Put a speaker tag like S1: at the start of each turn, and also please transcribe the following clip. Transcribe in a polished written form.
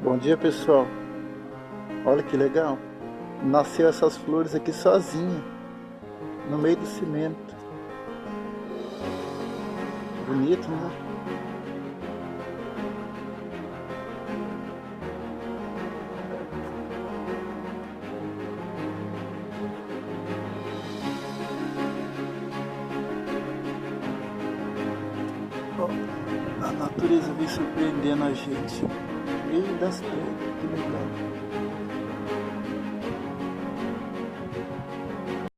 S1: Bom dia, pessoal. Olha que legal. Nasceu essas flores aqui sozinha, no meio do cimento. Bonito, né? Ó, a natureza vem surpreendendo a gente. No meio das plantas, que legal.